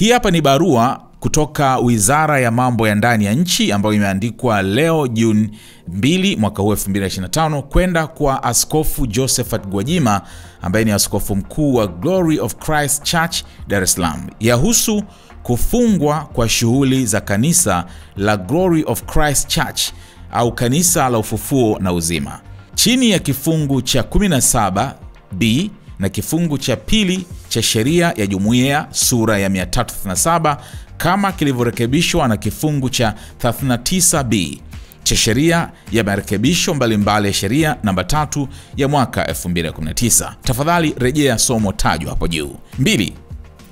Hii hapa ni barua kutoka Wizara ya Mambo ya Ndani ya Nchi ambayo imeandikwa leo Juni 2 mwaka 2025 kwenda kwa Askofu Josephat Gwajima ambaye ni askofu mkuu wa Glory of Christ Church Dar es Salaam. Yahusu kufungwa kwa shughuli za kanisa la Glory of Christ Church au kanisa la ufufuo na uzima chini ya kifungu cha 17B na kifungu cha pili cha sheria ya jumuiya sura ya 337 kama kilivyorekebishwa na kifungu cha 39B cha sheria ya marekebisho mbalimbali ya sheria namba 3 ya mwaka 2019. Tafadhali rejea somo tajwa hapo juu. 2.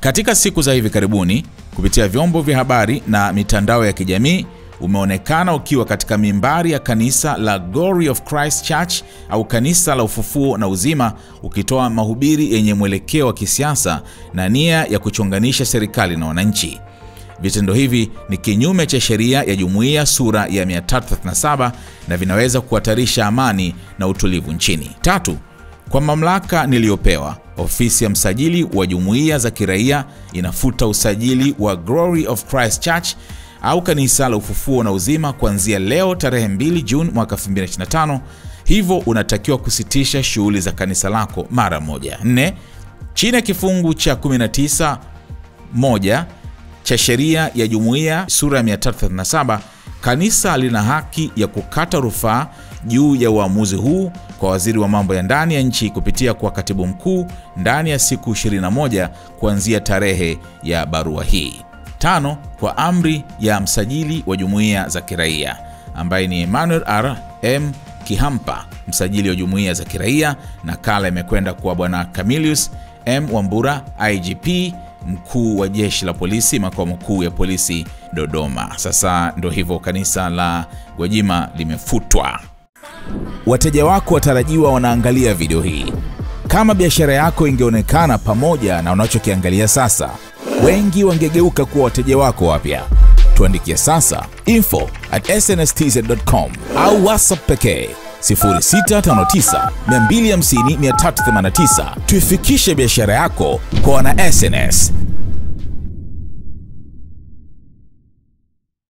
Katika siku za hivi karibuni kupitia vyombo vya habari na mitandao ya kijamii umeonekana ukiwa katika mimbari ya kanisa la Glory of Christ Church au kanisa la ufufuo na uzima ukitoa mahubiri yenye mwelekeo wa kisiasa na nia ya kuchonganisha serikali na wananchi. Vitendo hivi ni kinyume cha sheria ya jumuiya sura ya 337 na vinaweza kuhatarisha amani na utulivu nchini. 3. Kwa mamlaka niliyopewa, ofisi ya msajili wa jumuiya za kiraia inafuta usajili wa Glory of Christ Church au kanisa la ufufuo na uzima kuanzia leo tarehe 2 Juni mwaka 2025. Hivyo unatakiwa kusitisha shughuli za kanisa lako mara moja. 4. Chini ya kifungu cha 19(1) cha sheria ya jumuiya sura ya 337, kanisa lina haki ya kukata rufaa juu ya uamuzi huu kwa waziri wa mambo ya ndani ya nchi kupitia kwa katibu mkuu ndani ya siku 21 kuanzia tarehe ya barua hii. 5. Kwa amri ya msajili wa jumuiya za kiraia ambaye ni Emmanuel R.M. Kihampa, msajili wa jumuiya za kiraia, nakala imekwenda kwa Bwana Camillus M. Wambura, IGP, mkuu wa jeshi la polisi, makao makuu ya polisi Dodoma. Sasa ndio hivyo, kanisa la Gwajima limefutwa. Wateja wako watarajiwa wanaangalia video hii. Kama biashara yako ingeonekana pamoja na unachokiangalia sasa, wengi wangegeuka kuwa wateja wako wapya. Tuandikie sasa info@snstz.com au WhatsApp pekee 0659 250 389. Tuifikishe biashara yako kwa wana SNS.